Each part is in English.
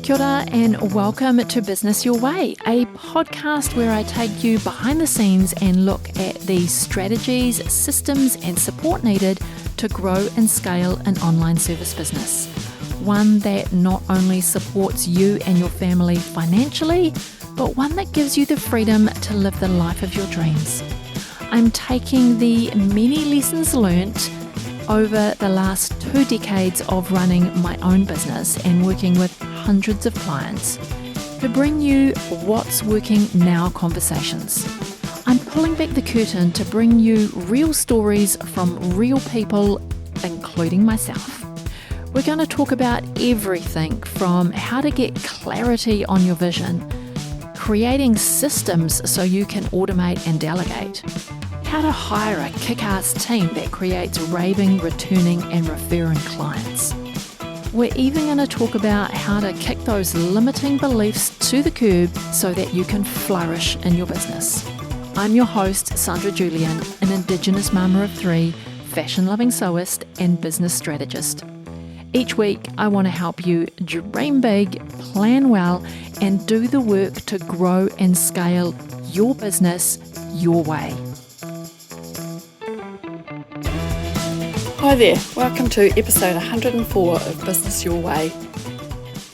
Kia ora and welcome to Business Your Way, a podcast where I take you behind the scenes and look at the strategies, systems and support needed to grow and scale an online service business. One that not only supports you and your family financially, but one that gives you the freedom to live the life of your dreams. I'm taking the many lessons learnt over the last 2 decades of running my own business and working with hundreds of clients to bring you what's working now conversations. I'm pulling back the curtain to bring you real stories from real people, including myself. We're going to talk about everything from how to get clarity on your vision, creating systems so you can automate and delegate, how to hire a kick-ass team that creates raving, returning and referring clients. We're even going to talk about how to kick those limiting beliefs to the curb so that you can flourish in your business. I'm your host, Sandra Julian, an Indigenous mama of 3, fashion-loving sewist and business strategist. Each week, I want to help you dream big, plan well, and do the work to grow and scale your business your way. Hi there, welcome to episode 104 of Business Your Way.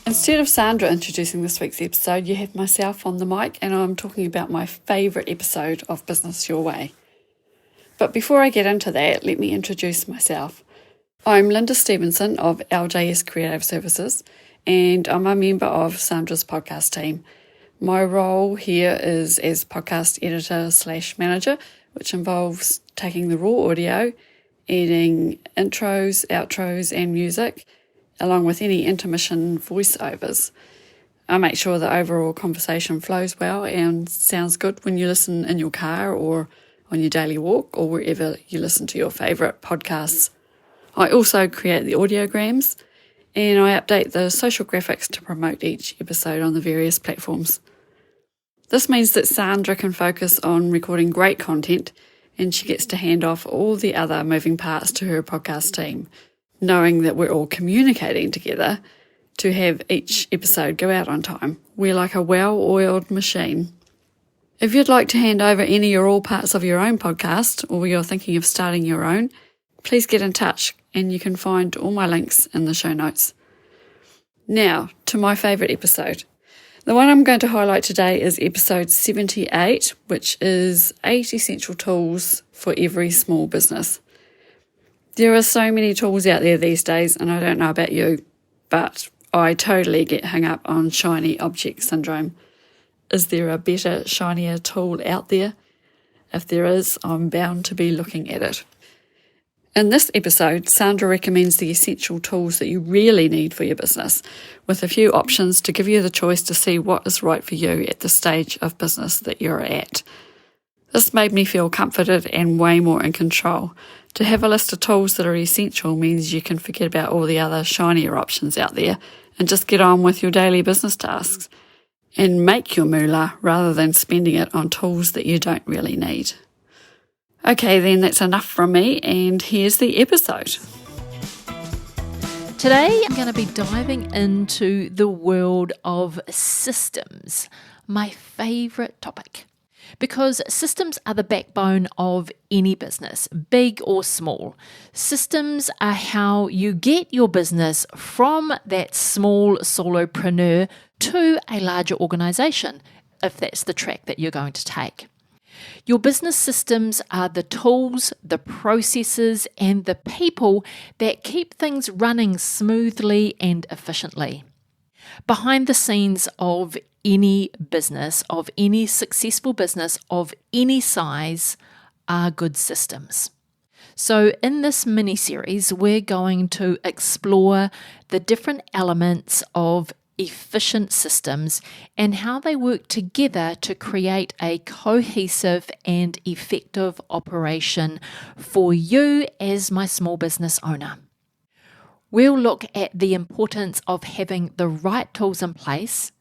Instead of Sandra introducing this week's episode, you have myself on the mic and I'm talking about my favourite episode of Business Your Way. But before I get into that, let me introduce myself. I'm Lynda Stevenson of LJS Creative Services and I'm a member of Sandra's podcast team. My role here is as podcast editor/manager, which involves taking the raw audio, adding intros, outros and music, along with any intermission voiceovers. I make sure the overall conversation flows well and sounds good when you listen in your car or on your daily walk or wherever you listen to your favourite podcasts. I also create the audiograms and I update the social graphics to promote each episode on the various platforms. This means that Sandra can focus on recording great content and she gets to hand off all the other moving parts to her podcast team, knowing that we're all communicating together to have each episode go out on time. We're like a well-oiled machine. If you'd like to hand over any or all parts of your own podcast, or you're thinking of starting your own, please get in touch and you can find all my links in the show notes. Now, to my favourite episode. The one I'm going to highlight today is episode 78, which is 8 essential tools for every small business. There are so many tools out there these days, and I don't know about you, but I totally get hung up on shiny object syndrome. Is there a better, shinier tool out there? If there is, I'm bound to be looking at it. In this episode, Sandra recommends the essential tools that you really need for your business, with a few options to give you the choice to see what is right for you at the stage of business that you're at. This made me feel comforted and way more in control. To have a list of tools that are essential means you can forget about all the other shinier options out there and just get on with your daily business tasks and make your moolah rather than spending it on tools that you don't really need. Okay, then that's enough from me, and here's the episode. Today, I'm going to be diving into the world of systems, my favourite topic, because systems are the backbone of any business, big or small. Systems are how you get your business from that small solopreneur to a larger organisation, if that's the track that you're going to take. Your business systems are the tools, the processes, and the people that keep things running smoothly and efficiently. Behind the scenes of any business, of any successful business, of any size, are good systems. So in this mini-series, we're going to explore the different elements of efficient systems and how they work together to create a cohesive and effective operation for you as my small business owner. We'll look at the importance of having the right tools in place,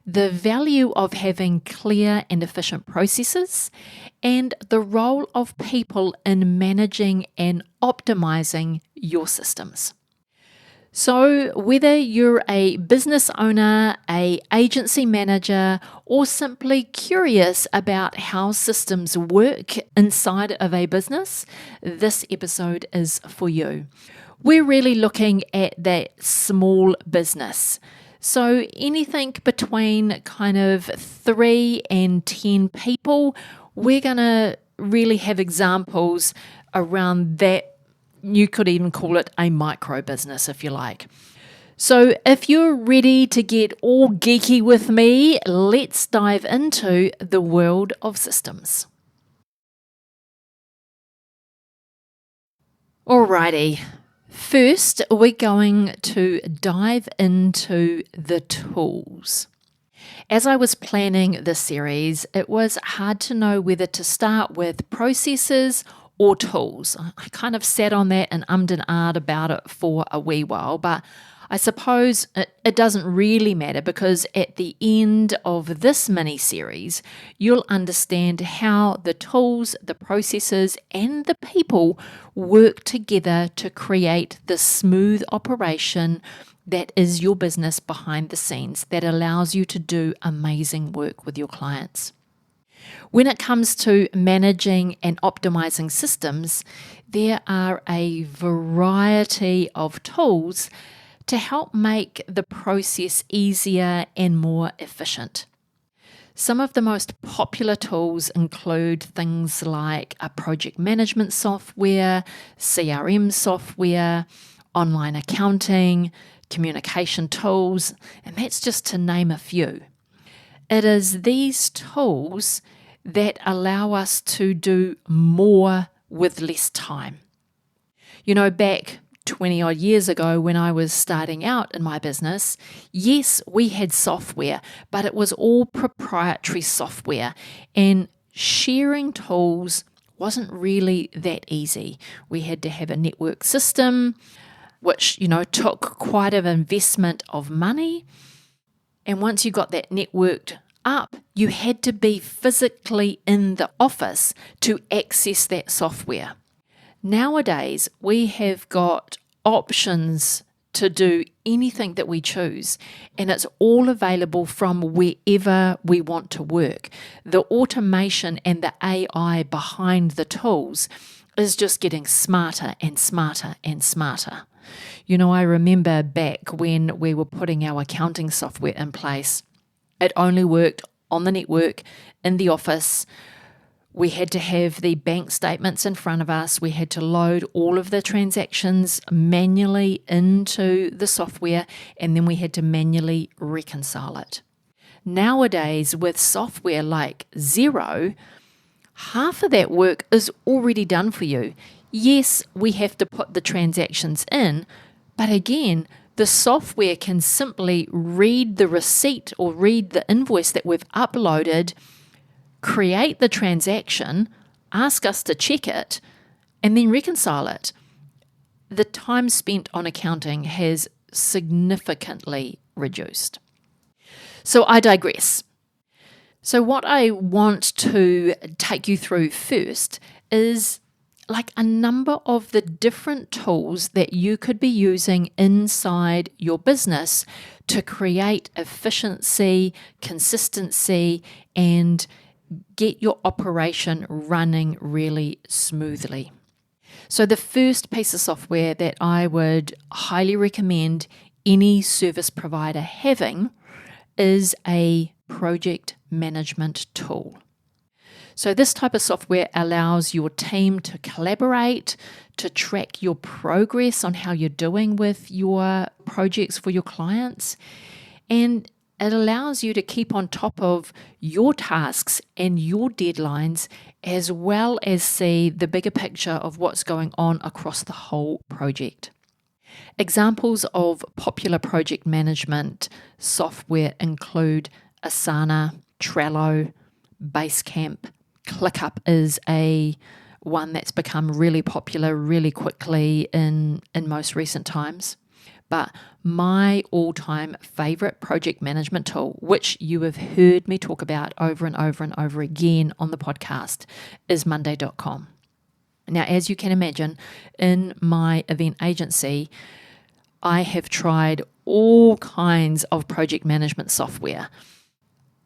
the value of having clear and efficient processes, and the role of people in managing and optimizing your systems. So whether you're a business owner, a agency manager, or simply curious about how systems work inside of a business, this episode is for you. We're really looking at that small business. So anything between kind of 3 and 10 people, we're going to really have examples around that. You could even call it a micro business if you like. So if you're ready to get all geeky with me, let's dive into the world of systems. Alrighty, first we're going to dive into the tools. As I was planning this series, it was hard to know whether to start with processes or tools. I kind of sat on that and ummed and ahed about it for a wee while, but I suppose it doesn't really matter because at the end of this mini-series, you'll understand how the tools, the processes, and the people work together to create the smooth operation that is your business behind the scenes that allows you to do amazing work with your clients. When it comes to managing and optimizing systems, there are a variety of tools to help make the process easier and more efficient. Some of the most popular tools include things like a project management software, CRM software, online accounting, communication tools, and that's just to name a few. It is these tools that allow us to do more with less time. You know, back 20 odd years ago when I was starting out in my business, yes, we had software, but it was all proprietary software, and sharing tools wasn't really that easy. We had to have a network system, which, took quite an investment of money. And once you got that networked up, you had to be physically in the office to access that software. Nowadays, we have got options to do anything that we choose, and it's all available from wherever we want to work. The automation and the AI behind the tools is just getting smarter and smarter and smarter. I remember back when we were putting our accounting software in place, it only worked on the network in the office. We had to have the bank statements in front of us. We had to load all of the transactions manually into the software, and then we had to manually reconcile it. Nowadays, with software like Xero, half of that work is already done for you. Yes, we have to put the transactions in, but again, the software can simply read the receipt or read the invoice that we've uploaded, create the transaction, ask us to check it, and then reconcile it. The time spent on accounting has significantly reduced. So I digress. So what I want to take you through first is like a number of the different tools that you could be using inside your business to create efficiency, consistency, and get your operation running really smoothly. So the first piece of software that I would highly recommend any service provider having is a project management tool. So this type of software allows your team to collaborate, to track your progress on how you're doing with your projects for your clients, and it allows you to keep on top of your tasks and your deadlines, as well as see the bigger picture of what's going on across the whole project. Examples of popular project management software include Asana, Trello, Basecamp. ClickUp is one that's become really popular really quickly in most recent times. But my all-time favorite project management tool, which you have heard me talk about over and over and over again on the podcast, is Monday.com. Now, as you can imagine, in my event agency, I have tried all kinds of project management software.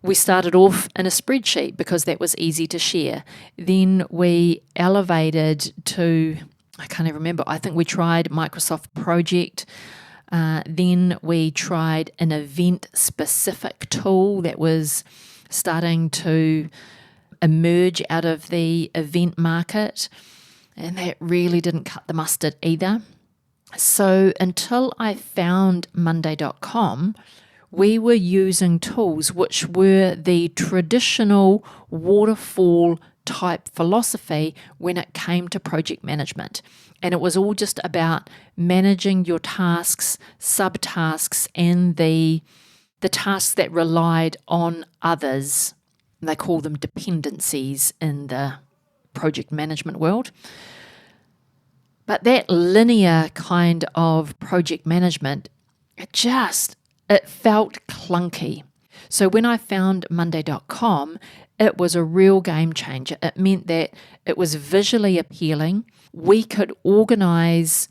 We started off in a spreadsheet because that was easy to share. Then we elevated to, I can't even remember, I think we tried Microsoft Project. Then we tried an event-specific tool that was starting to emerge out of the event market, and that really didn't cut the mustard either. So until I found Monday.com, we were using tools which were the traditional waterfall type philosophy when it came to project management. And it was all just about managing your tasks, subtasks, and the tasks that relied on others. They call them dependencies in the project management world. But that linear kind of project management, it felt clunky. So when I found Monday.com, it was a real game changer. It meant that it was visually appealing. We could organize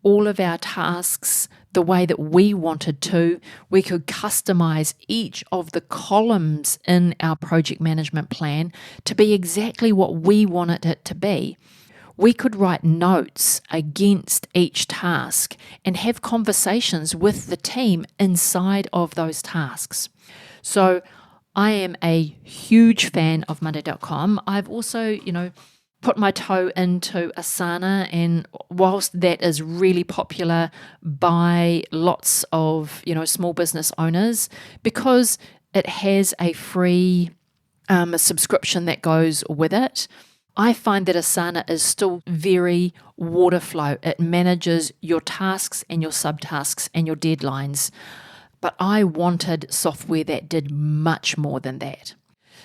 all of our tasks the way that we wanted to. We could customize each of the columns in our project management plan to be exactly what we wanted it to be. We could write notes against each task and have conversations with the team inside of those tasks. So I am a huge fan of Monday.com. I've also, put my toe into Asana, and whilst that is really popular by lots of, small business owners, because it has a free subscription that goes with it, I find that Asana is still very water flow. It manages your tasks and your subtasks and your deadlines. But I wanted software that did much more than that.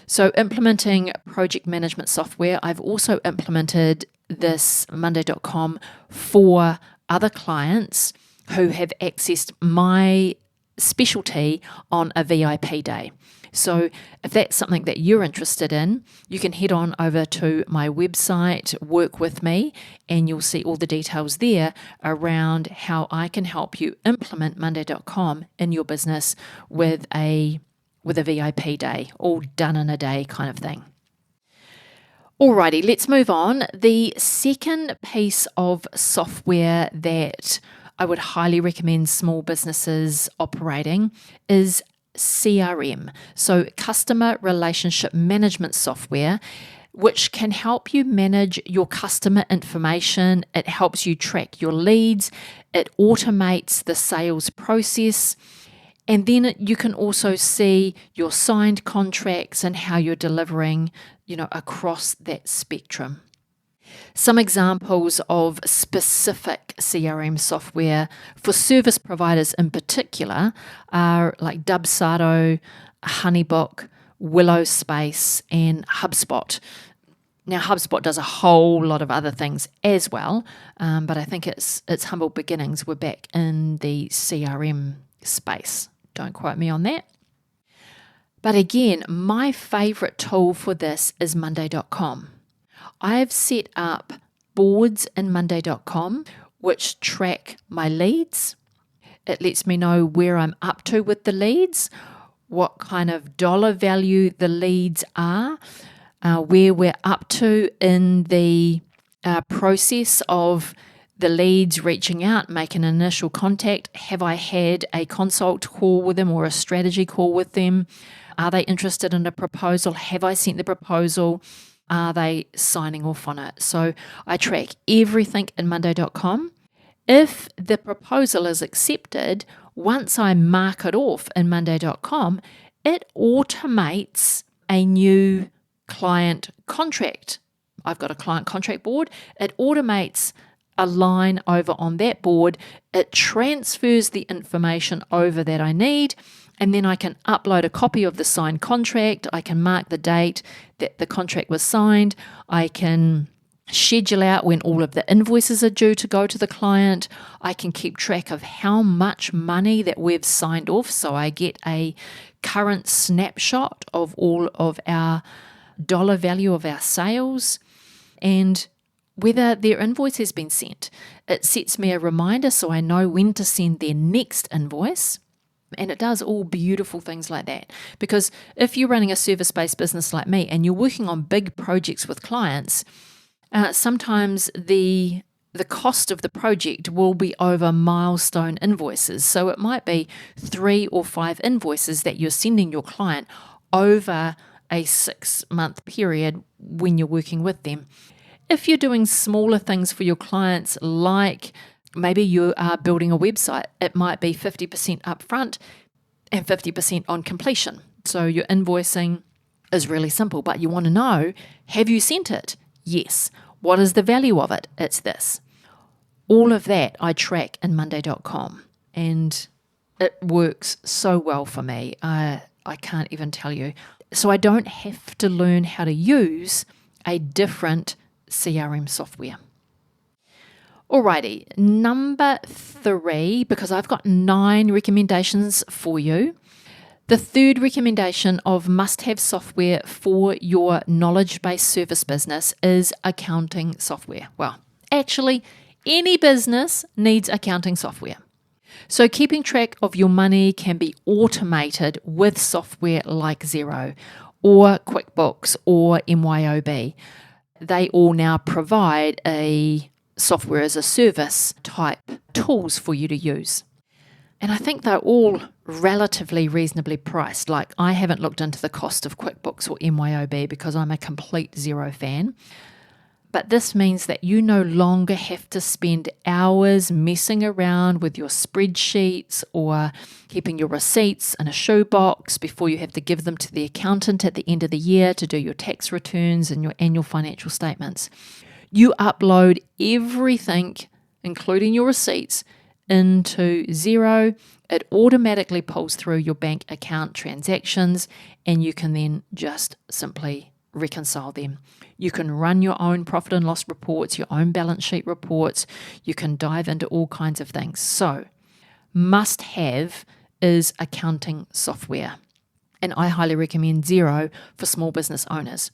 So implementing project management software, I've also implemented this Monday.com for other clients who have accessed my specialty on a VIP day. So if that's something that you're interested in, you can head on over to my website, Work With Me, and you'll see all the details there around how I can help you implement Monday.com in your business with a VIP day, all done in a day kind of thing. Alrighty, let's move on. The second piece of software that I would highly recommend small businesses operating is CRM, so customer relationship management software, which can help you manage your customer information. It helps you track your leads. It automates the sales process. And then you can also see your signed contracts and how you're delivering, across that spectrum. Some examples of specific CRM software for service providers in particular are like Dubsado, Honeybook, Willow Space, and HubSpot. Now, HubSpot does a whole lot of other things as well, but I think its humble beginnings were back in the CRM space. Don't quote me on that. But again, my favorite tool for this is Monday.com. I've set up boards in Monday.com which track my leads. It lets me know where I'm up to with the leads, what kind of dollar value the leads are, where we're up to in the process of the leads reaching out, making an initial contact. Have I had a consult call with them or a strategy call with them? Are they interested in a proposal? Have I sent the proposal? Are they signing off on it? So I track everything in Monday.com. If the proposal is accepted, once I mark it off in Monday.com, it automates a new client contract. I've got a client contract board. It automates a line over on that board. It transfers the information over that I need, and then I can upload a copy of the signed contract. I can mark the date that the contract was signed. I can schedule out when all of the invoices are due to go to the client. I can keep track of how much money that we've signed off, so I get a current snapshot of all of our dollar value of our sales. And whether their invoice has been sent. It sets me a reminder so I know when to send their next invoice. And it does all beautiful things like that. Because if you're running a service-based business like me and you're working on big projects with clients, sometimes the cost of the project will be over milestone invoices. So it might be 3 or 5 invoices that you're sending your client over a 6-month period when you're working with them. If you're doing smaller things for your clients, like maybe you are building a website, it might be 50% upfront and 50% on completion. So your invoicing is really simple, but you want to know, have you sent it? Yes. What is the value of it? It's this. All of that I track in Monday.com, and it works so well for me. I can't even tell you. So I don't have to learn how to use a different CRM software. Alrighty, number 3, because I've got 9 recommendations for you. The third recommendation of must-have software for your knowledge-based service business is accounting software. Well, actually, any business needs accounting software. So keeping track of your money can be automated with software like Xero or QuickBooks or MYOB. They all now provide a software as a service type tools for you to use. And I think they're all relatively reasonably priced. Like, I haven't looked into the cost of QuickBooks or MYOB because I'm a complete Xero fan. But this means that you no longer have to spend hours messing around with your spreadsheets or keeping your receipts in a shoebox before you have to give them to the accountant at the end of the year to do your tax returns and your annual financial statements. You upload everything, including your receipts, into Xero. It automatically pulls through your bank account transactions, and you can then just simply reconcile them. You can run your own profit and loss reports, your own balance sheet reports. You can dive into all kinds of things. So, must have is accounting software. And I highly recommend Xero for small business owners.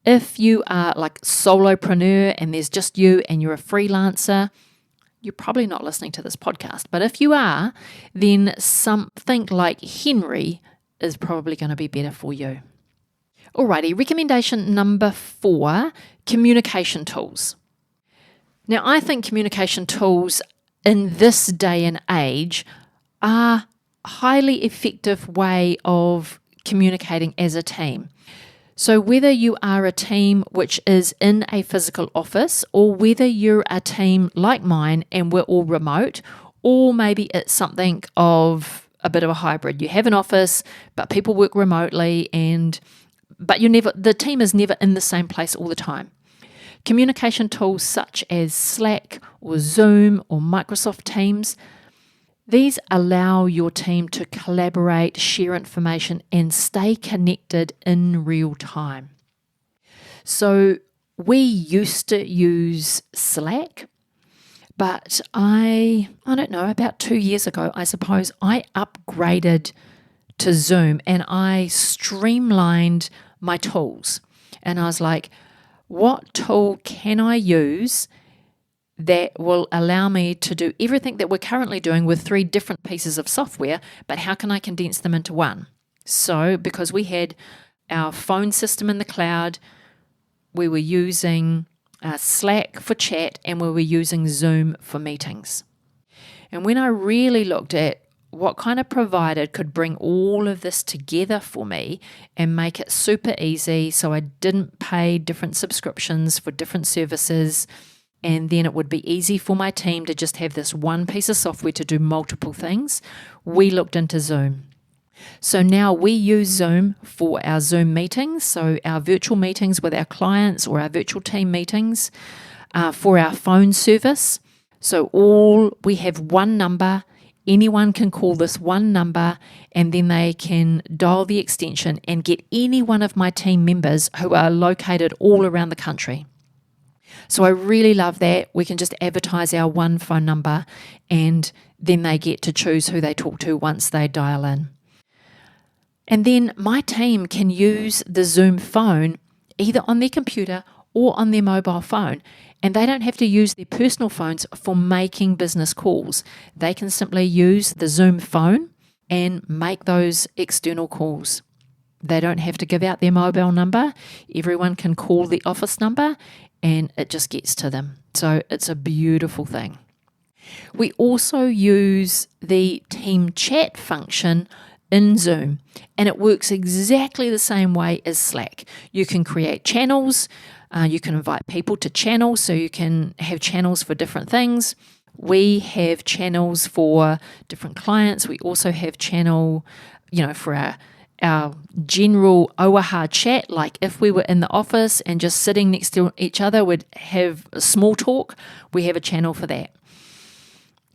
If you are like solopreneur and there's just you and you're a freelancer, you're probably not listening to this podcast. But if you are, then something like Henry is probably going to be better for you. Alrighty, recommendation number 4, communication tools. Now, I think communication tools in this day and age are a highly effective way of communicating as a team. So whether you are a team which is in a physical office, or whether you're a team like mine and we're all remote, or maybe it's something of a bit of a hybrid. You have an office, but people work remotely, but the team is never in the same place all the time. Communication tools such as Slack or Zoom or Microsoft Teams, these allow your team to collaborate, share information, and stay connected in real time. So we used to use Slack, but I don't know, about 2 years ago, I suppose, I upgraded to Zoom and I streamlined my tools. And I was like, what tool can I use that will allow me to do everything that we're currently doing with 3 different pieces of software, but how can I condense them into one? So because we had our phone system in the cloud, we were using Slack for chat, and we were using Zoom for meetings. And when I really looked at what kind of provider could bring all of this together for me and make it super easy so I didn't pay different subscriptions for different services, and then it would be easy for my team to just have this one piece of software to do multiple things, we looked into Zoom. So now we use Zoom for our Zoom meetings, so our virtual meetings with our clients or our virtual team meetings, for our phone service. So we have one number. Anyone can call this one number, and then they can dial the extension and get any one of my team members who are located all around the country. So I really love that. We can just advertise our one phone number, and then they get to choose who they talk to once they dial in. And then my team can use the Zoom phone either on their computer or on their mobile phone. And they don't have to use their personal phones for making business calls. They can simply use the Zoom phone and make those external calls. They don't have to give out their mobile number. Everyone can call the office number and it just gets to them. So it's a beautiful thing. We also use the team chat function in Zoom, and it works exactly the same way as Slack. You can create channels, you can invite people to channels, so you can have channels for different things. We have channels for different clients. We also have channel, for our general OAHA chat, like if we were in the office and just sitting next to each other, we'd have a small talk. We have a channel for that.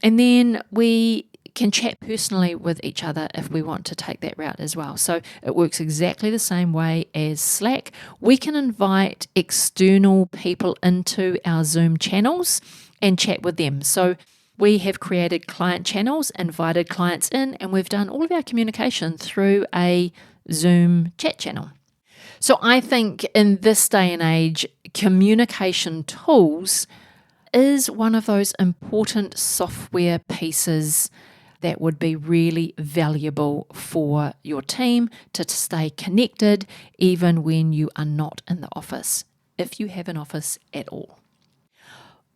And then we can chat personally with each other if we want to take that route as well. So it works exactly the same way as Slack. We can invite external people into our Zoom channels and chat with them. So we have created client channels, invited clients in, and we've done all of our communication through a Zoom chat channel. So I think in this day and age, communication tools is one of those important software pieces that would be really valuable for your team to stay connected even when you are not in the office, if you have an office at all.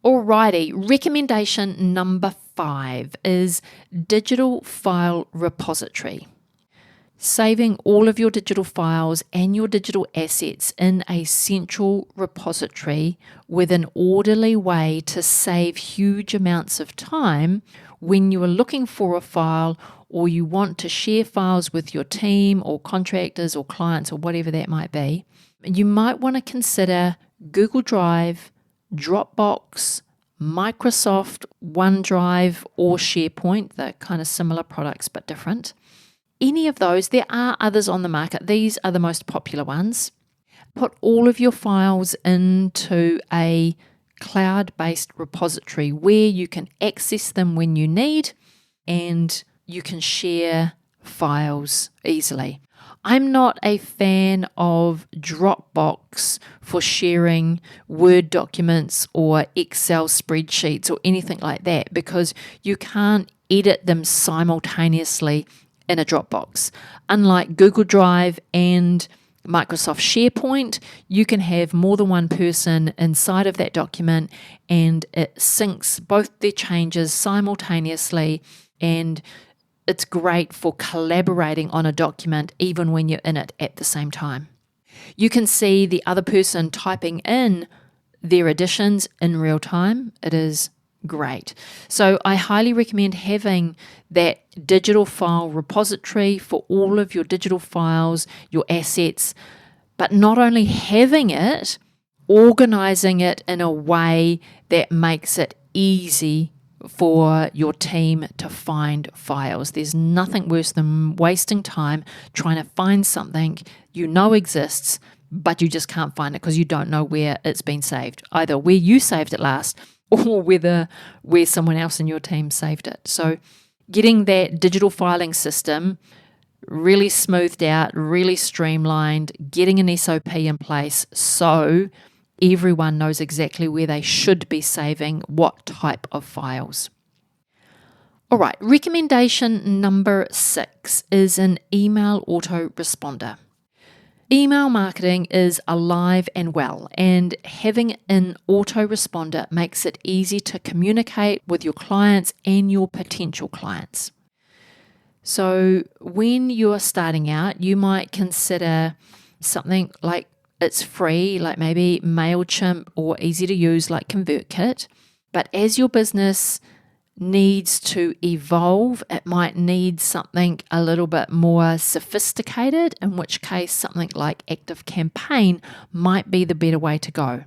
Alrighty, recommendation number 5 is digital file repository. Saving all of your digital files and your digital assets in a central repository with an orderly way to save huge amounts of time when you are looking for a file or you want to share files with your team or contractors or clients or whatever that might be. You might want to consider Google Drive, Dropbox, Microsoft OneDrive or SharePoint. They're kind of similar products but different. Any of those, there are others on the market. These are the most popular ones. Put all of your files into a cloud-based repository where you can access them when you need and you can share files easily. I'm not a fan of Dropbox for sharing Word documents or Excel spreadsheets or anything like that because you can't edit them simultaneously in a Dropbox. Unlike Google Drive and Microsoft SharePoint, you can have more than one person inside of that document and it syncs both their changes simultaneously, and it's great for collaborating on a document even when you're in it at the same time. You can see the other person typing in their additions in real time. It is great. So I highly recommend having that digital file repository for all of your digital files, your assets, but not only having it, organizing it in a way that makes it easy for your team to find files. There's nothing worse than wasting time trying to find something you know exists, but you just can't find it because you don't know where it's been saved, either where you saved it last or where someone else in your team saved it. So getting that digital filing system really smoothed out, really streamlined, getting an SOP in place so everyone knows exactly where they should be saving what type of files. All right, recommendation number 6 is an email autoresponder. Email marketing is alive and well, and having an autoresponder makes it easy to communicate with your clients and your potential clients. So when you're starting out, you might consider something like it's free, like maybe MailChimp, or easy to use like ConvertKit. But as your business needs to evolve, it might need something a little bit more sophisticated, in which case something like ActiveCampaign might be the better way to go.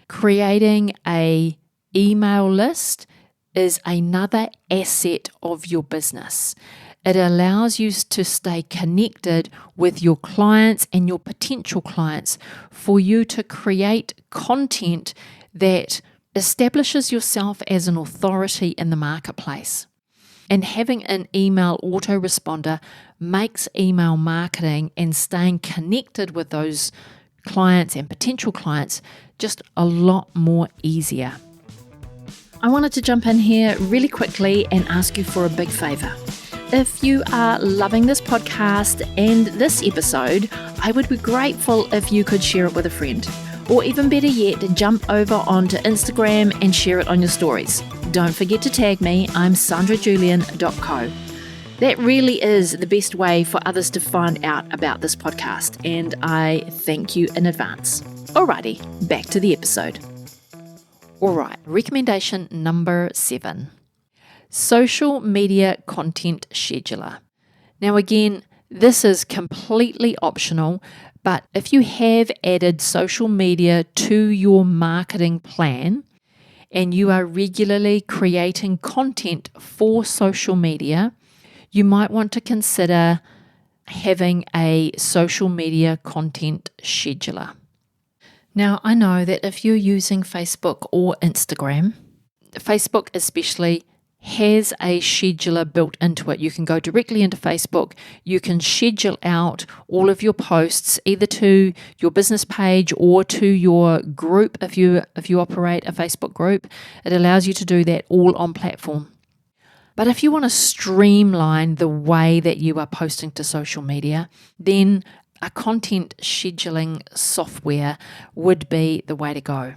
Creating an email list is another asset of your business. It allows you to stay connected with your clients and your potential clients for you to create content that establishes yourself as an authority in the marketplace. And having an email autoresponder makes email marketing and staying connected with those clients and potential clients just a lot more easier. I wanted to jump in here really quickly and ask you for a big favour. If you are loving this podcast and this episode, I would be grateful if you could share it with a friend. Or even better yet, jump over onto Instagram and share it on your stories. Don't forget to tag me, I'm sandrajulian.co. That really is the best way for others to find out about this podcast, and I thank you in advance. Alrighty, back to the episode. Alright, recommendation number 7. Social media content scheduler. Now again, this is completely optional, but if you have added social media to your marketing plan and you are regularly creating content for social media, you might want to consider having a social media content scheduler. Now, I know that if you're using Facebook or Instagram, Facebook especially has a scheduler built into it. You can go directly into Facebook. You can schedule out all of your posts either to your business page or to your group if you operate a Facebook group. It allows you to do that all on platform. But if you want to streamline the way that you are posting to social media, then a content scheduling software would be the way to go.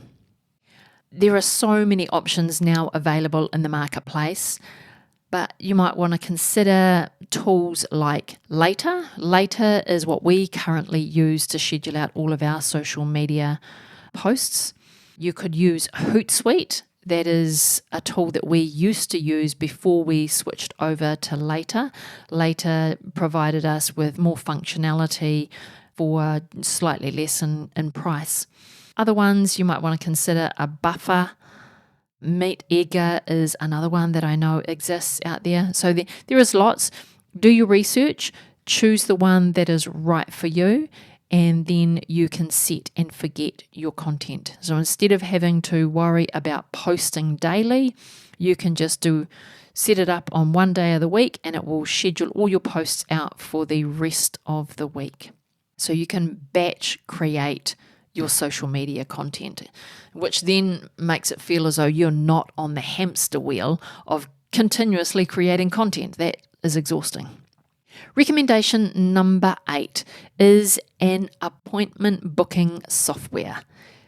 There are so many options now available in the marketplace, but you might want to consider tools like Later. Later is what we currently use to schedule out all of our social media posts. You could use Hootsuite. That is a tool that we used to use before we switched over to Later. Later provided us with more functionality for slightly less in price. Other ones you might want to consider a Buffer. MeetEgger is another one that I know exists out there. So there is lots. Do your research, choose the one that is right for you, and then you can set and forget your content. So instead of having to worry about posting daily, you can just set it up on one day of the week and it will schedule all your posts out for the rest of the week. So you can batch create your social media content, which then makes it feel as though you're not on the hamster wheel of continuously creating content. That is exhausting. Recommendation number 8 is an appointment booking software.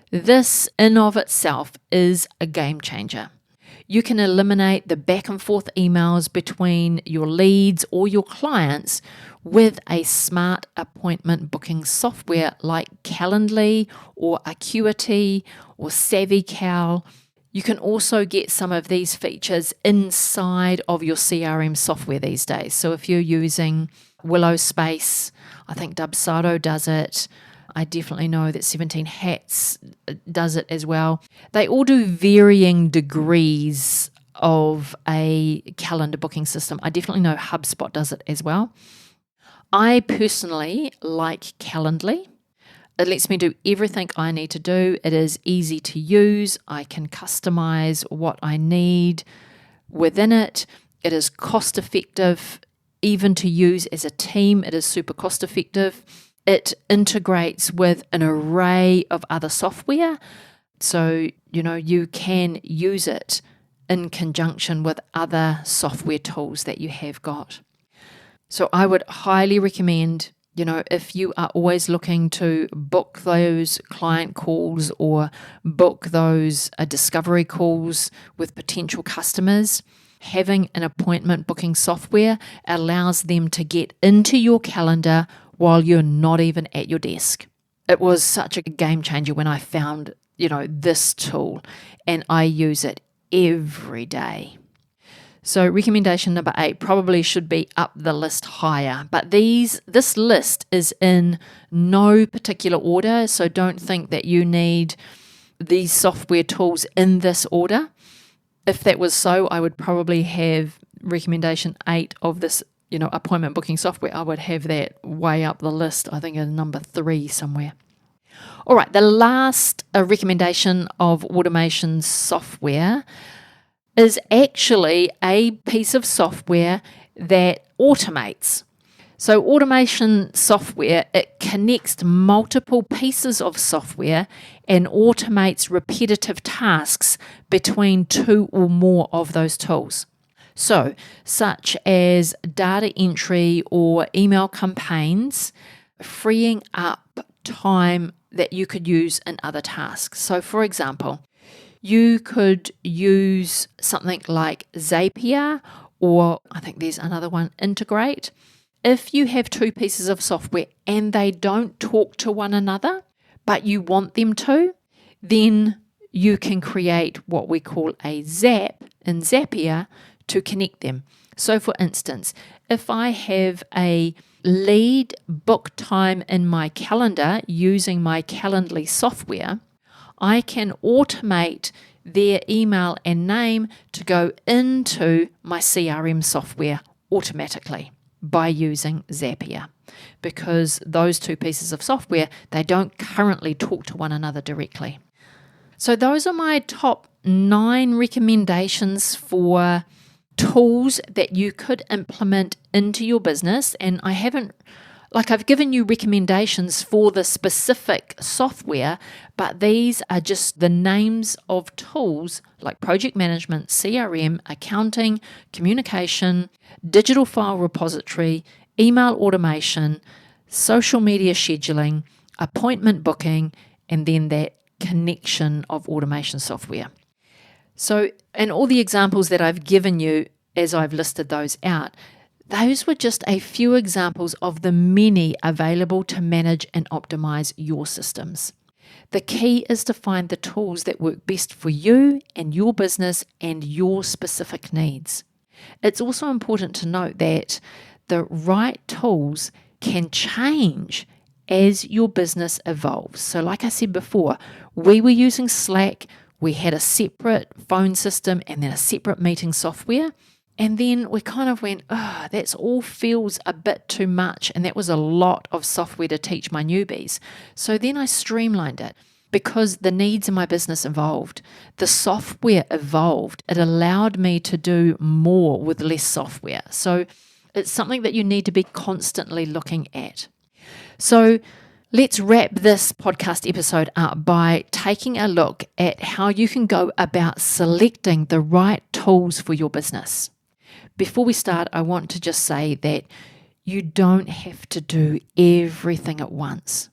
This in of itself is a game changer. You can eliminate the back and forth emails between your leads or your clients with a smart appointment booking software like Calendly or Acuity or SavvyCal. You can also get some of these features inside of your CRM software these days. So if you're using Willow Space, I think Dubsado does it. I definitely know that 17 Hats does it as well. They all do varying degrees of a calendar booking system. I definitely know HubSpot does it as well. I personally like Calendly. It lets me do everything I need to do. It is easy to use. I can customize what I need within it. It is cost effective, even to use as a team. It is super cost effective. It integrates with an array of other software. So, you can use it in conjunction with other software tools that you have got. So I would highly recommend, if you are always looking to book those client calls or book those discovery calls with potential customers, having an appointment booking software allows them to get into your calendar while you're not even at your desk. It was such a game changer when I found, this tool, and I use it every day. So recommendation number 8 probably should be up the list higher, but this list is in no particular order, so don't think that you need these software tools in this order. If that was so, I would probably have recommendation 8 of this, appointment booking software. I would have that way up the list, I think at number 3 somewhere. All right, the last recommendation of automation software is actually a piece of software that automates. So automation software, it connects multiple pieces of software and automates repetitive tasks between two or more of those tools. So, such as data entry or email campaigns, freeing up time that you could use in other tasks. So, for example, you could use something like Zapier, or I think there's another one, Integrate. If you have two pieces of software and they don't talk to one another, but you want them to, then you can create what we call a Zap in Zapier to connect them. So for instance, if I have a lead book time in my calendar using my Calendly software, I can automate their email and name to go into my CRM software automatically by using Zapier, because those two pieces of software, they don't currently talk to one another directly. So those are my top 9 recommendations for tools that you could implement into your business. And I've given you recommendations for the specific software, but these are just the names of tools like project management, CRM, accounting, communication, digital file repository, email automation, social media scheduling, appointment booking, and then that connection of automation software. So, and all the examples that I've given you as I've listed those out, those were just a few examples of the many available to manage and optimize your systems. The key is to find the tools that work best for you and your business and your specific needs. It's also important to note that the right tools can change as your business evolves. So like I said before, we were using Slack, we had a separate phone system and then a separate meeting software. And then we kind of went, that all feels a bit too much. And that was a lot of software to teach my newbies. So then I streamlined it because the needs in my business evolved. The software evolved. It allowed me to do more with less software. So it's something that you need to be constantly looking at. So let's wrap this podcast episode up by taking a look at how you can go about selecting the right tools for your business. Before we start, I want to just say that you don't have to do everything at once.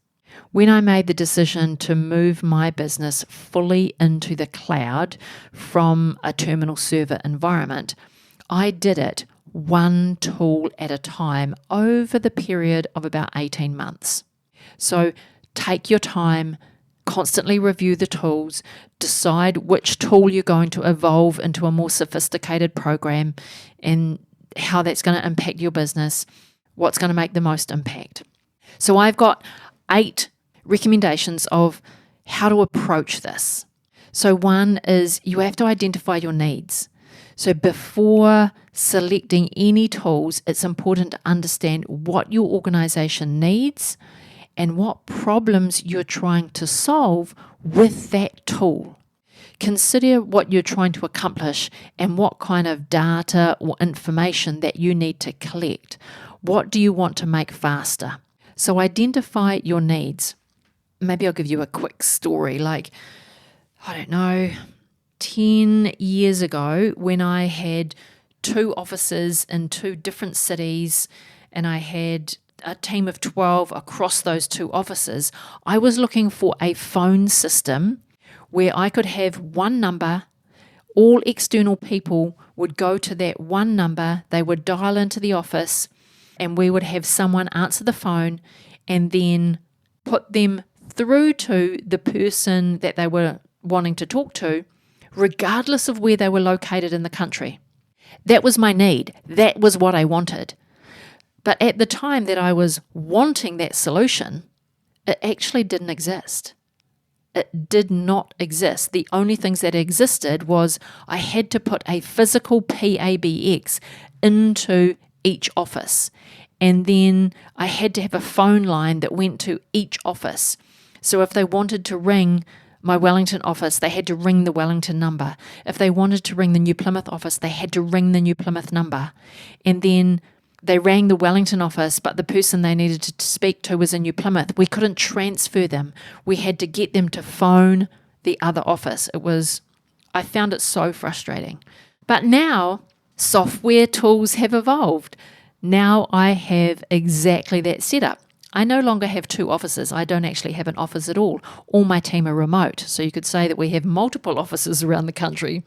When I made the decision to move my business fully into the cloud from a terminal server environment, I did it one tool at a time over the period of about 18 months. So take your time, constantly review the tools, decide which tool you're going to evolve into a more sophisticated program and how that's going to impact your business, what's going to make the most impact. So I've got 8 recommendations of how to approach this. So one is you have to identify your needs. So before selecting any tools, it's important to understand what your organization needs and what problems you're trying to solve with that tool. Consider what you're trying to accomplish and what kind of data or information that you need to collect. What do you want to make faster? So identify your needs. Maybe I'll give you a quick story. 10 years ago when I had 2 offices in 2 different cities and I had a team of 12 across those 2 offices, I was looking for a phone system where I could have one number, all external people would go to that one number, they would dial into the office, and we would have someone answer the phone and then put them through to the person that they were wanting to talk to, regardless of where they were located in the country. That was my need. That was what I wanted. But at the time that I was wanting that solution, it actually didn't exist. It did not exist. The only things that existed was I had to put a physical PABX into each office. And then I had to have a phone line that went to each office. So if they wanted to ring my Wellington office, they had to ring the Wellington number. If they wanted to ring the New Plymouth office, they had to ring the New Plymouth number. And then They rang the Wellington office, but the person they needed to speak to was in New Plymouth. We couldn't transfer them. We had to get them to phone the other office. I found it so frustrating. But now software tools have evolved. Now I have exactly that setup. I no longer have 2 offices. I don't actually have an office at all. All my team are remote. So you could say that we have multiple offices around the country.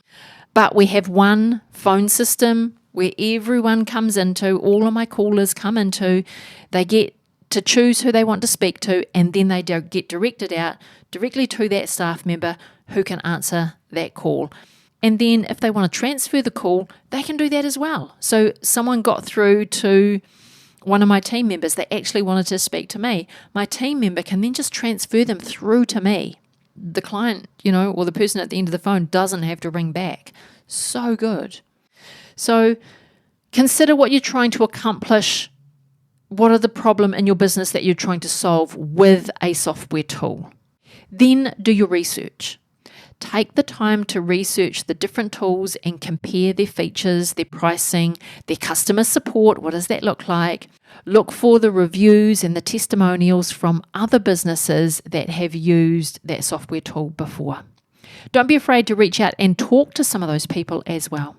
But we have one phone system where everyone comes into, all of my callers come into, they get to choose who they want to speak to, and then they get directed out directly to that staff member who can answer that call. And then if they want to transfer the call, they can do that as well. So someone got through to one of my team members that actually wanted to speak to me. My team member can then just transfer them through to me. The client, or the person at the end of the phone doesn't have to ring back. So good. So consider what you're trying to accomplish. What are the problem in your business that you're trying to solve with a software tool? Then do your research. Take the time to research the different tools and compare their features, their pricing, their customer support. What does that look like? Look for the reviews and the testimonials from other businesses that have used that software tool before. Don't be afraid to reach out and talk to some of those people as well.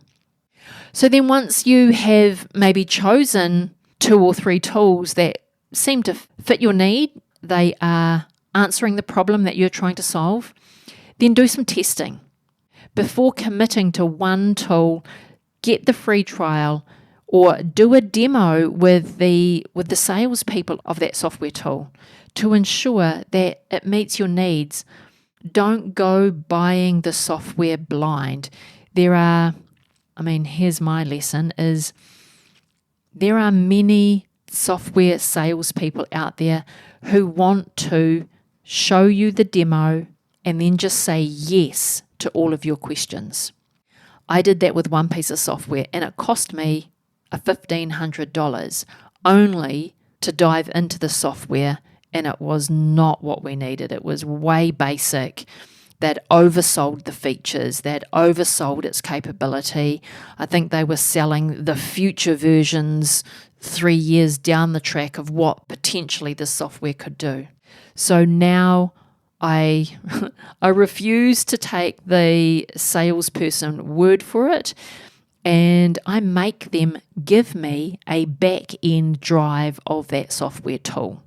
So then once you have maybe chosen 2 or 3 tools that seem to fit your need, they are answering the problem that you're trying to solve, then do some testing. Before committing to one tool, get the free trial or do a demo with the salespeople of that software tool to ensure that it meets your needs. Don't go buying the software blind. Here's my lesson is there are many software salespeople out there who want to show you the demo and then just say yes to all of your questions. I did that with one piece of software and it cost me $1,500 only to dive into the software, and it was not what we needed. It was way basic. They'd oversold the features. They'd oversold its capability. I think they were selling the future versions 3 years down the track of what potentially the software could do. So now I refuse to take the salesperson word for it, and I make them give me a back-end drive of that software tool.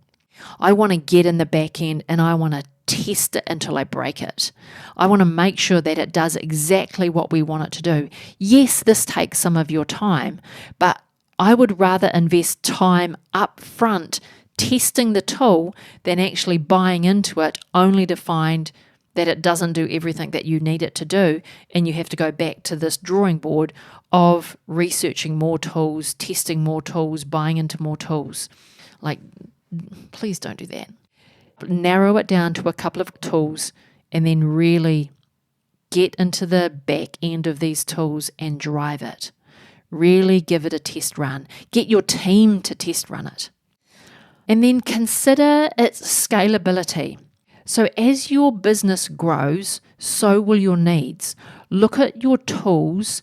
I want to get in the back end and I want to test it until I break it. I want to make sure that it does exactly what we want it to do. Yes, this takes some of your time, but I would rather invest time up front testing the tool than actually buying into it only to find that it doesn't do everything that you need it to do, and you have to go back to this drawing board of researching more tools, testing more tools, buying into more tools. Please don't do that. Narrow it down to a couple of tools and then really get into the back end of these tools and drive it. Really give it a test run. Get your team to test run it. And then consider its scalability. So as your business grows, so will your needs. Look at your tools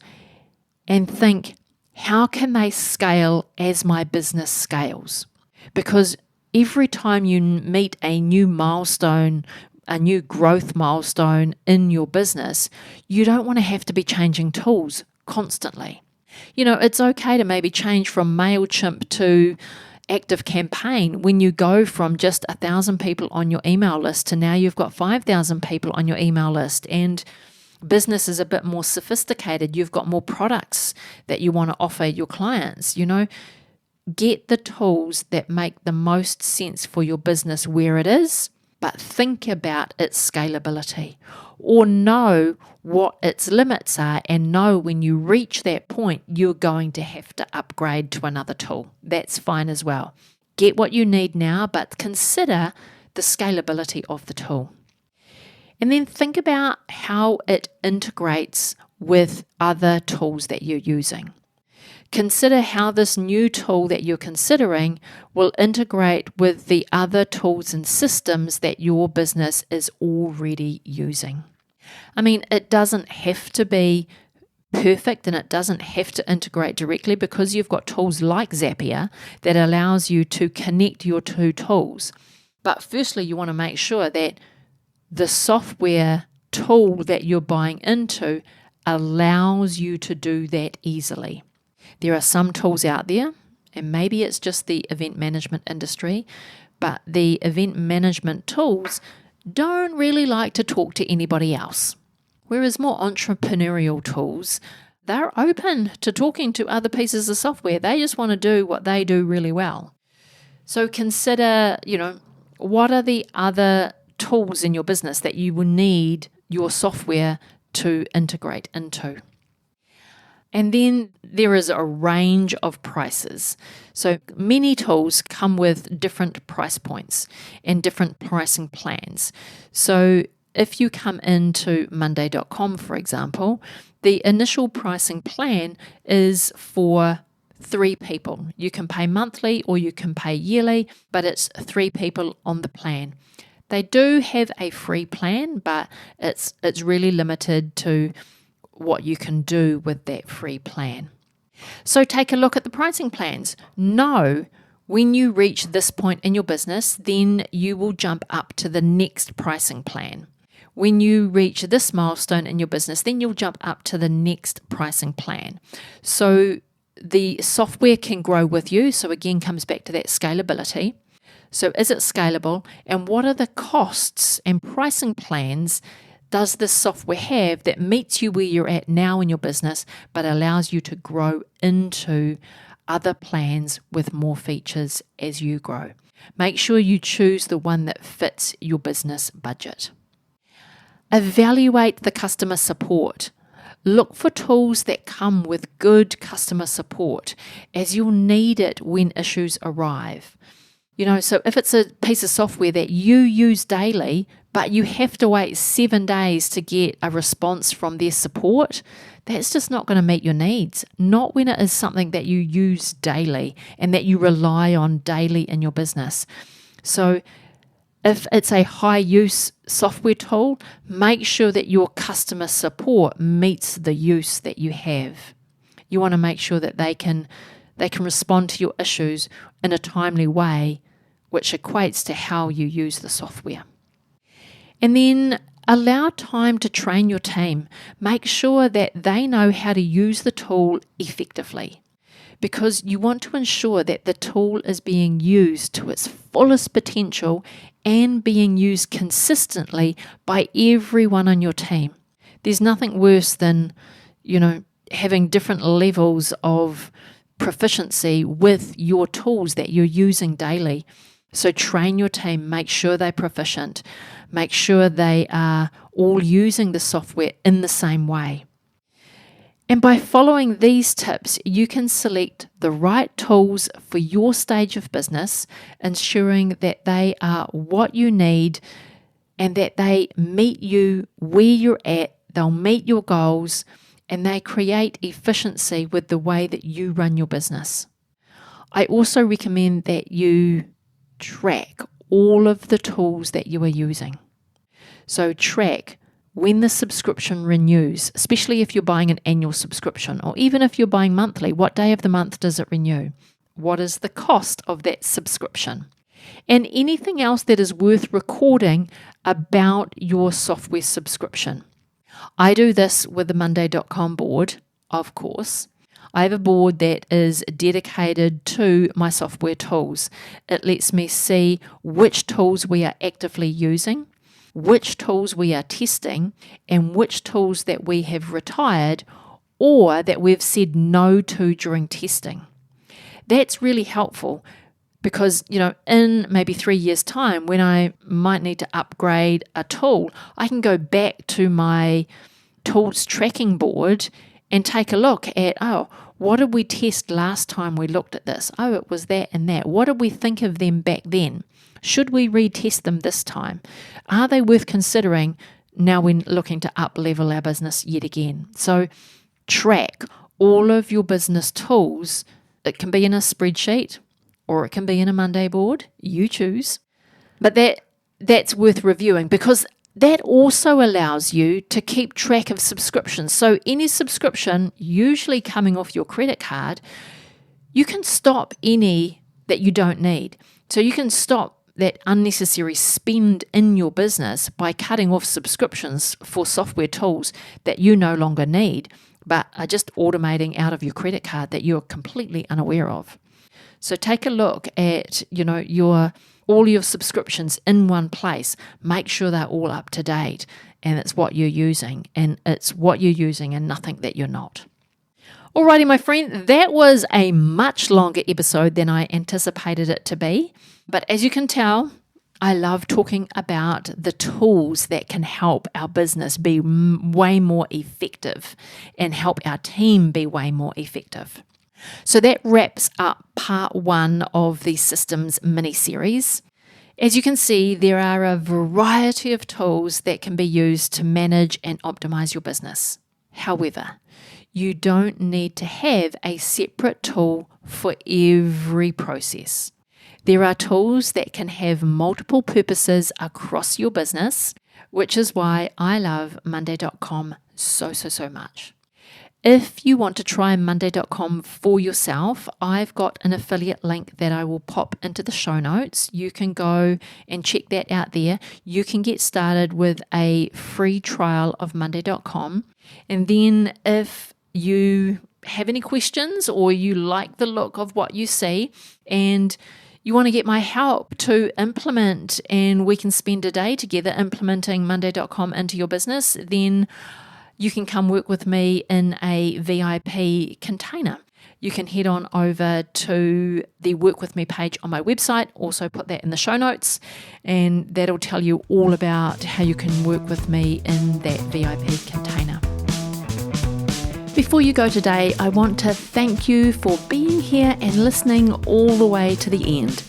and think, how can they scale as my business scales? Because every time you meet a new milestone, a new growth milestone in your business, you don't want to have to be changing tools constantly. It's okay to maybe change from MailChimp to ActiveCampaign when you go from just 1,000 people on your email list to now you've got 5,000 people on your email list, and business is a bit more sophisticated. You've got more products that you want to offer your clients. Get the tools that make the most sense for your business where it is, but think about its scalability, or know what its limits are and know when you reach that point you're going to have to upgrade to another tool. That's fine as well. Get what you need now, but consider the scalability of the tool. And then think about how it integrates with other tools that you're using. Consider how this new tool that you're considering will integrate with the other tools and systems that your business is already using. It doesn't have to be perfect and it doesn't have to integrate directly, because you've got tools like Zapier that allows you to connect your two tools. But firstly, you want to make sure that the software tool that you're buying into allows you to do that easily. There are some tools out there, and maybe it's just the event management industry, but the event management tools don't really like to talk to anybody else. Whereas more entrepreneurial tools, they're open to talking to other pieces of software. They just want to do what they do really well. So consider, what are the other tools in your business that you will need your software to integrate into? And then there is a range of prices. So many tools come with different price points and different pricing plans. So if you come into Monday.com, for example, the initial pricing plan is for 3 people. You can pay monthly or you can pay yearly, but it's 3 people on the plan. They do have a free plan, but it's really limited to what you can do with that free plan. So take a look at the pricing plans. Know when you reach this point in your business, then you will jump up to the next pricing plan. When you reach this milestone in your business, then you'll jump up to the next pricing plan. So the software can grow with you. So again, comes back to that scalability. So is it scalable? And what are the costs and pricing plans does this software have that meets you where you're at now in your business, but allows you to grow into other plans with more features as you grow? Make sure you choose the one that fits your business budget. Evaluate the customer support. Look for tools that come with good customer support, as you'll need it when issues arrive. So if it's a piece of software that you use daily, but you have to wait 7 days to get a response from their support, that's just not going to meet your needs. Not when it is something that you use daily and that you rely on daily in your business. So if it's a high-use software tool, make sure that your customer support meets the use that you have. You want to make sure that they can respond to your issues in a timely way, which equates to how you use the software. And then allow time to train your team. Make sure that they know how to use the tool effectively, because you want to ensure that the tool is being used to its fullest potential and being used consistently by everyone on your team. There's nothing worse than, having different levels of proficiency with your tools that you're using daily. So train your team, make sure they're proficient, make sure they are all using the software in the same way. And by following these tips, you can select the right tools for your stage of business, ensuring that they are what you need and that they meet you where you're at, they'll meet your goals, and they create efficiency with the way that you run your business. I also recommend that you track all of the tools that you are using. So track when the subscription renews, especially if you're buying an annual subscription, or even if you're buying monthly, what day of the month does it renew? What is the cost of that subscription? And anything else that is worth recording about your software subscription. I do this with the Monday.com board, of course. I have a board that is dedicated to my software tools. It lets me see which tools we are actively using, which tools we are testing, and which tools that we have retired or that we've said no to during testing. That's really helpful because, in maybe 3 years' time, when I might need to upgrade a tool, I can go back to my tools tracking board and take a look at, what did we test last time we looked at this? It was that and that. What did we think of them back then? Should we retest them this time? Are they worth considering now when looking to up-level our business yet again? So track all of your business tools. It can be in a spreadsheet or it can be in a Monday board. You choose. But that's worth reviewing because that also allows you to keep track of subscriptions. So any subscription, usually coming off your credit card, you can stop any that you don't need. So you can stop that unnecessary spend in your business by cutting off subscriptions for software tools that you no longer need, but are just automating out of your credit card that you're completely unaware of. So take a look at, all your subscriptions in one place. Make sure they're all up to date and it's what you're using, and it's what you're using and nothing that you're not. Alrighty, my friend, that was a much longer episode than I anticipated it to be. But as you can tell, I love talking about the tools that can help our business be way more effective and help our team be way more effective. So that wraps up part 1 of the systems mini-series. As you can see, there are a variety of tools that can be used to manage and optimize your business. However, you don't need to have a separate tool for every process. There are tools that can have multiple purposes across your business, which is why I love Monday.com so much. If you want to try Monday.com for yourself, I've got an affiliate link that I will pop into the show notes. You can go and check that out there. You can get started with a free trial of Monday.com. And then if you have any questions or you like the look of what you see and you want to get my help to implement, and we can spend a day together implementing Monday.com into your business, then you can come work with me in a VIP container. You can head on over to the Work With Me page on my website, also put that in the show notes, and that'll tell you all about how you can work with me in that VIP container. Before you go today, I want to thank you for being here and listening all the way to the end.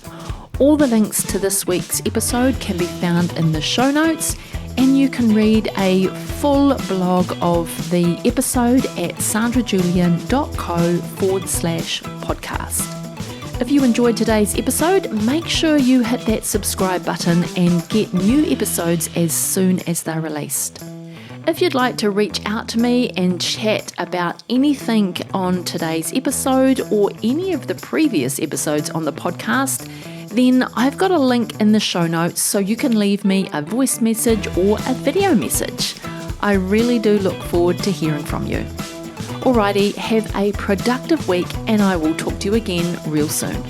All the links to this week's episode can be found in the show notes, and you can read a full blog of the episode at sandrajulian.co/podcast. If you enjoyed today's episode, make sure you hit that subscribe button and get new episodes as soon as they're released. If you'd like to reach out to me and chat about anything on today's episode or any of the previous episodes on the podcast, then I've got a link in the show notes so you can leave me a voice message or a video message. I really do look forward to hearing from you. Alrighty, have a productive week and I will talk to you again real soon.